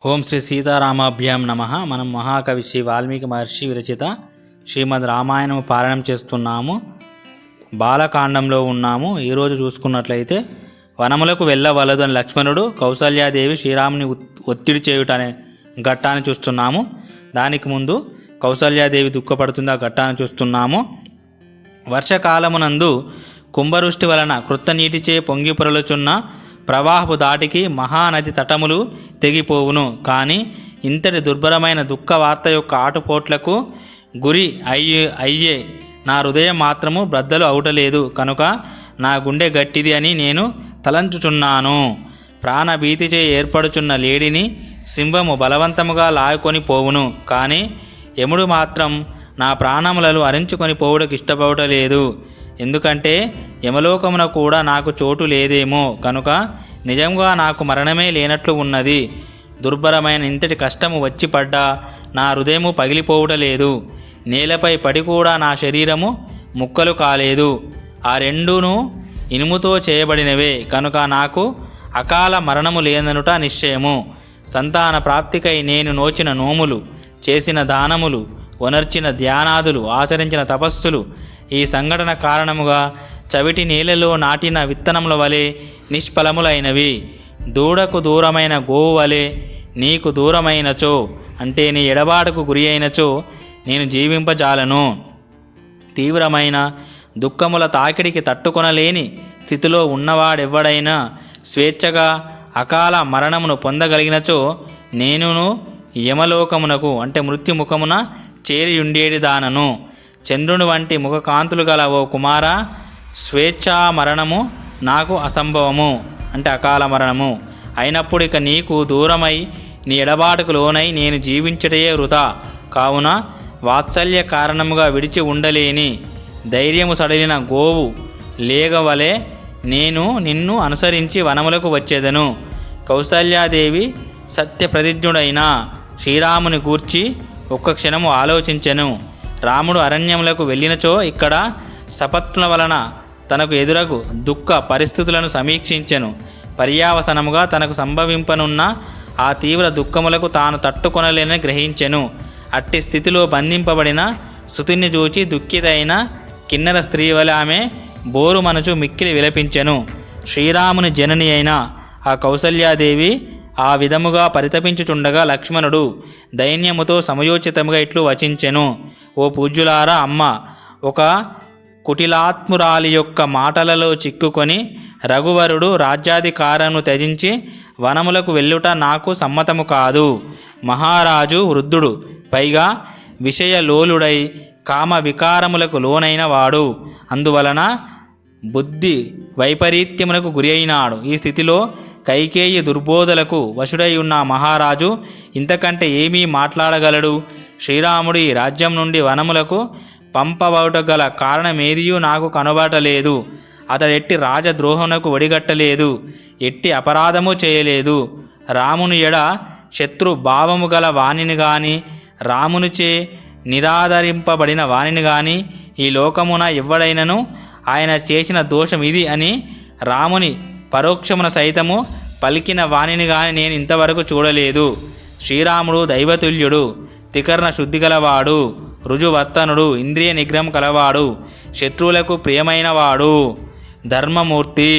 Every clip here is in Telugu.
ఓం శ్రీ సీతారామాభ్యాం నమః. మనం మహాకవి శ్రీ వాల్మీకి మహర్షి విరచిత శ్రీమద్ రామాయణము పారాయణం చేస్తున్నాము. బాలకాండంలో ఉన్నాము. ఈరోజు చూసుకున్నట్లయితే వనములకు వెళ్ళవలదు అని లక్ష్మణుడు కౌసల్యాదేవి శ్రీరాముని ఒత్తిడి చేయుట అనే ఘట్టాన్ని చూస్తున్నాము. దానికి ముందు కౌసల్యాదేవి దుఃఖపడుతుంది, ఆ ఘట్టాన్ని చూస్తున్నాము. వర్షకాలమునందు కుంభవృష్టి వలన కృత నీటిచే పొంగి పొరలుచున్న ప్రవాహపు దాటికి మహానది తటములు తెగిపోవును. కానీ ఇంతటి దుర్భరమైన దుఃఖ వార్త యొక్క ఆటుపోట్లకు గురి అయ్యే నా హృదయం మాత్రము బ్రద్దలు అవుటలేదు కనుక నా గుండె గట్టిది అని నేను తలంచుచున్నాను. ప్రాణభీతిచే ఏర్పడుచున్న లేడిని సింహము బలవంతముగా లాక్కొని పోవును. కానీ యముడు మాత్రం నా ప్రాణములను అరించుకొని పోవుటకు ఇష్టపడలేదు. ఎందుకంటే యమలోకమున కూడా నాకు చోటు లేదేమో కనుక నిజంగా నాకు మరణమే లేనట్లు ఉన్నది. దుర్భరమైన ఇంతటి కష్టము వచ్చి పడ్డా నా హృదయము పగిలిపోవటలేదు. నేలపై పడి కూడా నా శరీరము ముక్కలు కాలేదు. ఆ రెండును ఇనుముతో చేయబడినవే కనుక నాకు అకాల మరణము లేదనుట నిశ్చయము. సంతాన ప్రాప్తికై నేను నోచిన నోములు, చేసిన దానములు, వనర్చిన ధ్యానాదులు, ఆచరించిన తపస్సులు ఈ సంఘటన కారణముగా చవిటి నేలలో నాటిన విత్తనముల వలె నిష్ఫలములైనవి. దూడకు దూరమైన గోవు వలె నీకు దూరమైనచో, అంటే నీ ఎడబాటుకు గురి అయినచో నేను జీవింపజాలను. తీవ్రమైన దుఃఖముల తాకిడికి తట్టుకొనలేని స్థితిలో ఉన్నవాడెవ్వడైనా స్వేచ్ఛగా అకాల మరణమును పొందగలిగినచో నేనును యమలోకమునకు అంటే మృత్యుముఖమున చేరియుండేడి దానను. చంద్రుని వంటి ముఖకాంతులు గల ఓ కుమార, స్వేచ్ఛా మరణము నాకు అసంభవము అంటే అకాల మరణము అయినప్పుడు ఇక నీకు దూరమై నీ ఎడబాటుకు లోనై నేను జీవించటయే వృథా. కావున వాత్సల్య కారణముగా విడిచి ఉండలేని ధైర్యము సడలిన గోవు లేగవలే నేను నిన్ను అనుసరించి వనములకు వచ్చేదను. కౌసల్యాదేవి సత్యప్రతిజ్ఞుడైన శ్రీరాముని గూర్చి ఒక్క క్షణము ఆలోచించెను. రాముడు అరణ్యములకు వెళ్ళినచో ఇక్కడ సపత్నుల వలన తనకు ఎదురగు దుఃఖ పరిస్థితులను సమీక్షించెను. పర్యావసనముగా తనకు సంభవింపనున్న ఆ తీవ్ర దుఃఖములకు తాను తట్టుకొనలేనని గ్రహించెను. అట్టి స్థితిలో బంధింపబడిన సుతుని చూచి దుఃఖితైన కిన్నెర స్త్రీ వలె ఆమె బోరు మనచు మిక్కిలి విలపించెను. శ్రీరాముని జనని అయిన ఆ కౌసల్యాదేవి ఆ విధముగా పరితపించుచుండగా లక్ష్మణుడు దైన్యముతో సమయోచితముగా ఇట్లు వచించెను. ఓ పూజ్యులారా, అమ్మ ఒక కుటిలాత్మురాలి యొక్క మాటలలో చిక్కుకొని రఘువరుడు రాజ్యాధికారమును త్యజించి వనములకు వెళ్ళుట నాకు సమ్మతము కాదు. మహారాజు వృద్ధుడు, పైగా విషయలోలుడై కామ వికారములకు లోనైన వాడు. అందువలన బుద్ధి వైపరీత్యమునకు గురి అయినాడు. ఈ స్థితిలో కైకేయి దుర్బోధలకు వశుడై ఉన్న మహారాజు ఇంతకంటే ఏమీ మాట్లాడగలడు? శ్రీరాముడు ఈ రాజ్యం నుండి వనములకు పంపబడుట గల కారణమేదియూ నాకు కనబడలేదు. అతడు ఎట్టి రాజద్రోహమునకు ఒడిగట్టలేదు, ఎట్టి అపరాధము చేయలేదు. రాముని ఎడ శత్రు భావము గల వాణిని గాని, రామునిచే నిరాదరింపబడిన వాణిని గాని ఈ లోకమున ఎవ్వడైనను ఆయన చేసిన దోషం ఇది అని రాముని పరోక్షమున సైతము పలికిన వాణిని గాని నేను ఇంతవరకు చూడలేదు. శ్రీరాముడు దైవతుల్యుడు, త్రికరణ శుద్ధి గలవాడు, రుజువర్తనుడు, ఇంద్రియ నిగ్రహం కలవాడు, శత్రువులకు ప్రియమైనవాడు, ధర్మమూర్తి,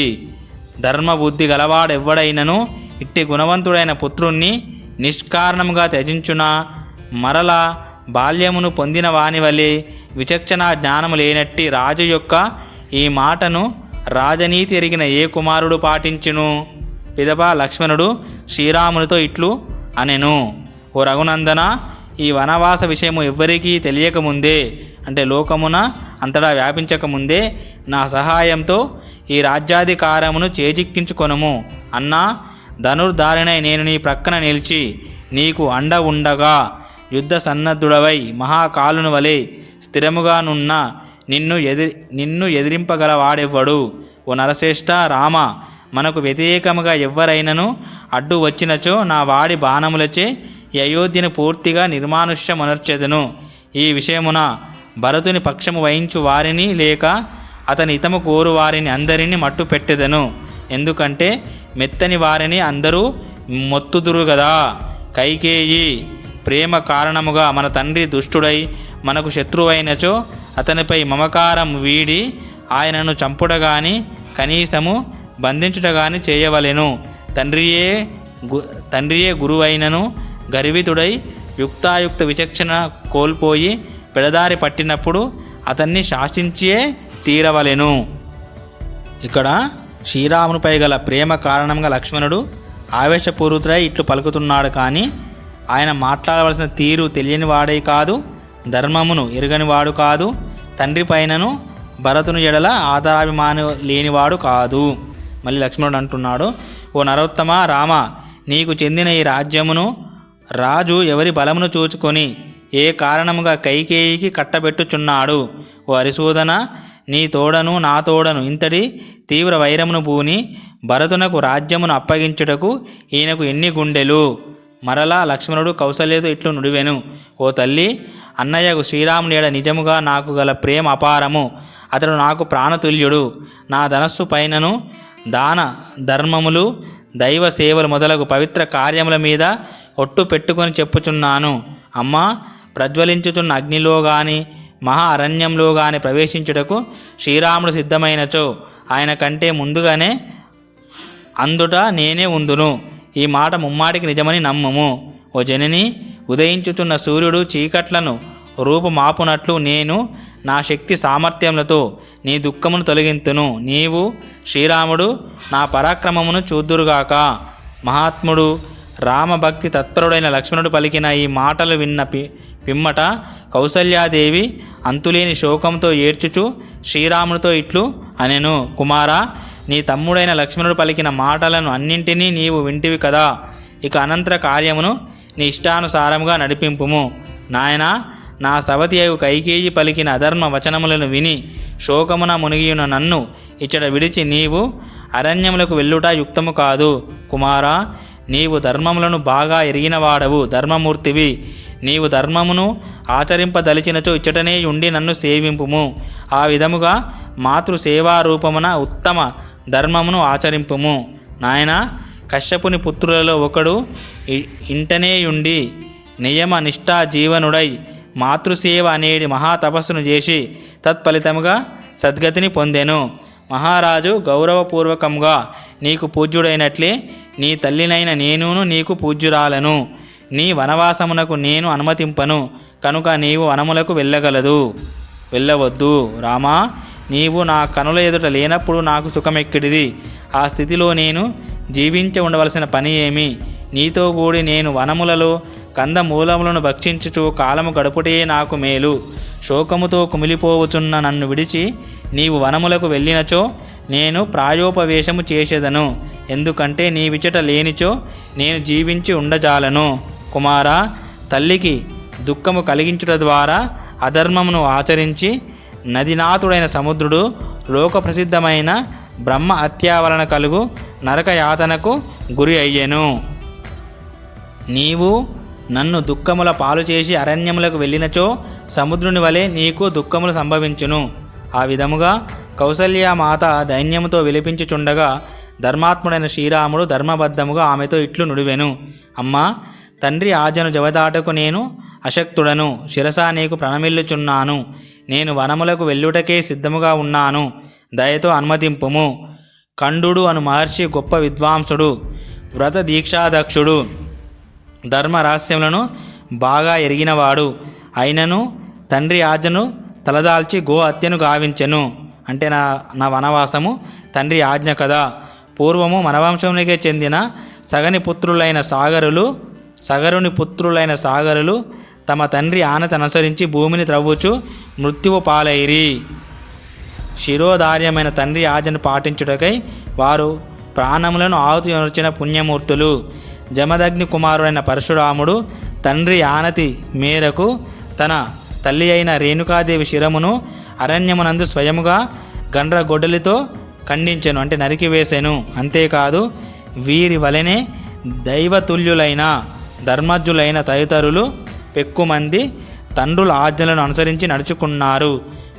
ధర్మబుద్ధి గలవాడెవ్వడైనను ఇట్టి గుణవంతుడైన పుత్రుణ్ణి నిష్కారణముగా త్యజించున మరల బాల్యమును పొందిన వాని వలె విచక్షణ జ్ఞానము లేనట్టి రాజు యొక్క ఈ మాటను రాజనీతి ఎరిగిన ఏ కుమారుడు పాటించును? పిదప లక్ష్మణుడు శ్రీరామునితో ఇట్లు అనెను. ఓ రఘునందన, ఈ వనవాస విషయము ఎవ్వరికీ తెలియకముందే అంటే లోకమున అంతటా వ్యాపించకముందే నా సహాయంతో ఈ రాజ్యాధికారమును చేజిక్కించుకొనుము. అన్నా, ధనుర్ధారిణై నేను నీ ప్రక్కన నిలిచి నీకు అండ ఉండగా యుద్ధ సన్నద్ధుడవై మహాకాలుని వలె స్థిరముగానున్న నిన్ను ఎదిరింపగల వాడెవ్వడు? ఓ నరశ్రేష్ఠ రామ, మనకు వ్యతిరేకముగా ఎవ్వరైనను అడ్డు వచ్చినచో నా వాడి బాణములచే ఈ అయోధ్యను పూర్తిగా నిర్మానుష్యమునర్చెదను. ఈ విషయమున భరతుని పక్షము వహించు వారిని లేక అతని హితము కోరు వారిని అందరినీ మట్టు పెట్టెదను. ఎందుకంటే మెత్తని వారిని అందరూ మొత్తుదురు గదా. కైకేయి ప్రేమ కారణముగా మన తండ్రి దుష్టుడై మనకు శత్రువైనచో అతనిపై మమకారం వీడి ఆయనను చంపుటగాని కనీసము బంధించుటగాని చేయవలెను. తండ్రియే గురువైనను గర్వితుడై యుక్తాయుక్త విచక్షణ కోల్పోయి పెడదారి పట్టినప్పుడు అతన్ని శాసించే తీరవలెను. ఇక్కడ శ్రీరామునిపై గల ప్రేమ కారణంగా లక్ష్మణుడు ఆవేశపూరితుడై ఇట్లు పలుకుతున్నాడు. కానీ ఆయన మాట్లాడవలసిన తీరు తెలియని వాడే కాదు, ధర్మమును ఎరుగనివాడు కాదు, తండ్రి పైనను భరతుని ఎడల ఆదరాభిమానం లేనివాడు కాదు. మళ్ళీ లక్ష్మణుడు అంటున్నాడు, ఓ నరోత్తమ రామ, నీకు చెందిన ఈ రాజ్యమును రాజు ఎవరి బలమును చూచుకొని ఏ కారణముగా కైకేయికి కట్టబెట్టుచున్నాడు. ఓ హరిసూదన, నీ తోడను నా తోడను ఇంతటి తీవ్ర వైరమును పూని భరతునకు రాజ్యమును అప్పగించుటకు ఈయనకు ఎన్ని గుండెలు. మరలా లక్ష్మణుడు కౌసల్యతో ఇట్లు నుడివెను, ఓ తల్లి, అన్నయ్యకు శ్రీరాముని ఎడ నిజముగా నాకు గల ప్రేమ అపారము. అతడు నాకు ప్రాణతుల్యుడు. నా ధనస్సు పైనను దాన ధర్మములు దైవ సేవలు మొదలగు పవిత్ర కార్యముల మీద ఒట్టు పెట్టుకొని చెప్పుచున్నాను. అమ్మా, ప్రజ్వలించుతున్న అగ్నిలో గాని మహా అరణ్యంలో గాని ప్రవేశించుటకు శ్రీరాముడు సిద్ధమైనచో ఆయన కంటే ముందుగానే అందుట నేనే ఉందును. ఈ మాట ముమ్మాటికి నిజమని నమ్మము. ఓ జనని, ఉదయించుతున్న సూర్యుడు చీకట్లను రూపుమాపునట్లు నేను నా శక్తి సామర్థ్యములతో నీ దుఃఖమును తొలగింతును. నీవు శ్రీరాముడు నా పరాక్రమమును చూద్దురుగాక. మహాత్ముడు రామభక్తి తత్పరుడైన లక్ష్మణుడు పలికిన ఈ మాటలు విన్న పిమ్మట కౌసల్యాదేవి అంతులేని శోకంతో ఏడ్చుచు శ్రీరామునితో ఇట్లు అనెను, కుమారా, నీ తమ్ముడైన లక్ష్మణుడు పలికిన మాటలను అన్నింటినీ నీవు వింటివి కదా. ఇక అనంతర కార్యమును నీ ఇష్టానుసారముగా నడిపింపుము. నాయనా, నా సవతి అగు కైకేయి పలికిన అధర్మ వచనములను విని శోకమున మునిగియున్న నన్ను ఇచ్చట విడిచి నీవు అరణ్యములకు వెళ్ళుట యుక్తము కాదు. కుమారా, నీవు ధర్మములను బాగా ఎరిగినవాడవు, ధర్మమూర్తివి. నీవు ధర్మమును ఆచరింపదలిచినచో ఇచ్చటనే ఉండి నన్ను సేవింపుము. ఆ విధముగా మాతృసేవారూపమున ఉత్తమ ధర్మమును ఆచరింపుము. నాయన, కశ్యపుని పుత్రులలో ఒకడు ఇంటనేయుండి నియమ నిష్ఠా జీవనుడై మాతృసేవ అనేటి మహాతపస్సును చేసి తత్ఫలితముగా సద్గతిని పొందెను. మహారాజు గౌరవపూర్వకంగా నీకు పూజ్యుడైనట్లే నీ తల్లినైన నేనును నీకు పూజ్యురాలను. నీ వనవాసమునకు నేను అనుమతింపను కనుక నీవు వనములకు వెళ్ళవద్దు. రామా, నీవు నా కనుల ఎదుట లేనప్పుడు నాకు సుఖమెక్కిడిది. ఆ స్థితిలో నేను జీవించి ఉండవలసిన పని ఏమి? నీతో కూడి నేను వనములలో కందమూలములను భక్షించుచు కాలము గడుపుటే నాకు మేలు. శోకముతో కుమిలిపోవచున్న నన్ను విడిచి నీవు వనములకు వెళ్ళినచో నేను ప్రాయోపవేశము చేసేదను. ఎందుకంటే నీ విచట లేనిచో నేను జీవించి ఉండజాలను. కుమారా, తల్లికి దుఃఖము కలిగించుట ద్వారా అధర్మమును ఆచరించి నదినాథుడైన సముద్రుడు లోకప్రసిద్ధమైన బ్రహ్మ హత్య వలన కలుగు నరకయాతనకు గురి అయ్యెను. నీవు నన్ను దుఃఖముల పాలు చేసి అరణ్యములకు వెళ్ళినచో సముద్రుని వలె నీకు దుఃఖములు సంభవించును. ఆ విధముగా కౌసల్యామాత దైన్యముతో విలిపించుచుండగా ధర్మాత్ముడైన శ్రీరాముడు ధర్మబద్ధముగా ఆమెతో ఇట్లు నుడివెను, అమ్మా, తండ్రి ఆజ్ఞను జవదాటకు నేను అశక్తుడను. శిరసా నీకు ప్రణమిల్లుచున్నాను. నేను వనములకు వెళ్ళుటకే సిద్ధముగా ఉన్నాను. దయతో అనుమతింపుము. కండుడు అను మహర్షి గొప్ప విద్వాంసుడు, వ్రత దీక్షాదక్షుడు, ధర్మరహస్యములను బాగా ఎరిగినవాడు. అయినను తండ్రి ఆజ్ఞను తలదాల్చి గో హత్యను గావించెను. అంటే నా వనవాసము తండ్రి ఆజ్ఞ కదా. పూర్వము మనవంశమునికే చెందిన సగరుని పుత్రులైన సాగరులు తమ తండ్రి ఆనతి అనుసరించి భూమిని త్రవ్వుచు మృత్యువు పాలైరి. శిరోధార్యమైన తండ్రి ఆజ్ఞను పాటించుటకై వారు ప్రాణములను ఆహుతినర్చిన పుణ్యమూర్తులు. జమదగ్ని కుమారుడైన పరశురాముడు తండ్రి ఆనతి మేరకు తన తల్లి అయిన రేణుకాదేవి శిరమును అరణ్యమునందు స్వయముగా గండ్రగొడ్డలితో ఖండించెను, అంటే నరికివేసెను. అంతేకాదు, వీరి వలనే దైవతుల్యులైన ధర్మజ్ఞులైన తదితరులు పెక్కుమంది తండ్రుల ఆజ్ఞలను అనుసరించి నడుచుకున్నారు.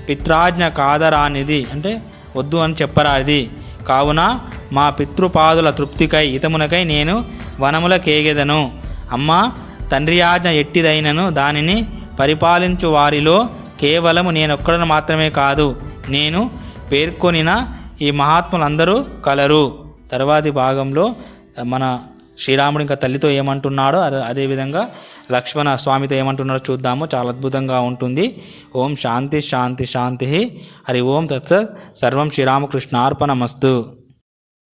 పిత్రాజ్ఞ కాదరానిది, అంటే వద్దు అని చెప్పరాది. కావున మా పితృపాదుల తృప్తికై హితమునకై నేను వనముల కేగెదను. అమ్మా, తండ్రి ఆజ్ఞ ఎట్టిదైనను దానిని పరిపాలించు వారిలో కేవలము నేనొక్కడను మాత్రమే కాదు, నేను పేర్కొనిన ఈ మహాత్ములందరూ కలరు. తర్వాతి భాగంలో మన శ్రీరాముడు ఇంకా తల్లితో ఏమంటున్నాడో అదేవిధంగా లక్ష్మణ స్వామితో ఏమంటున్నాడో చూద్దాము. చాలా అద్భుతంగా ఉంటుంది. ఓం శాంతి శాంతి శాంతి. హరి ఓం తత్సత్. సర్వం శ్రీరామకృష్ణార్పణమస్తు.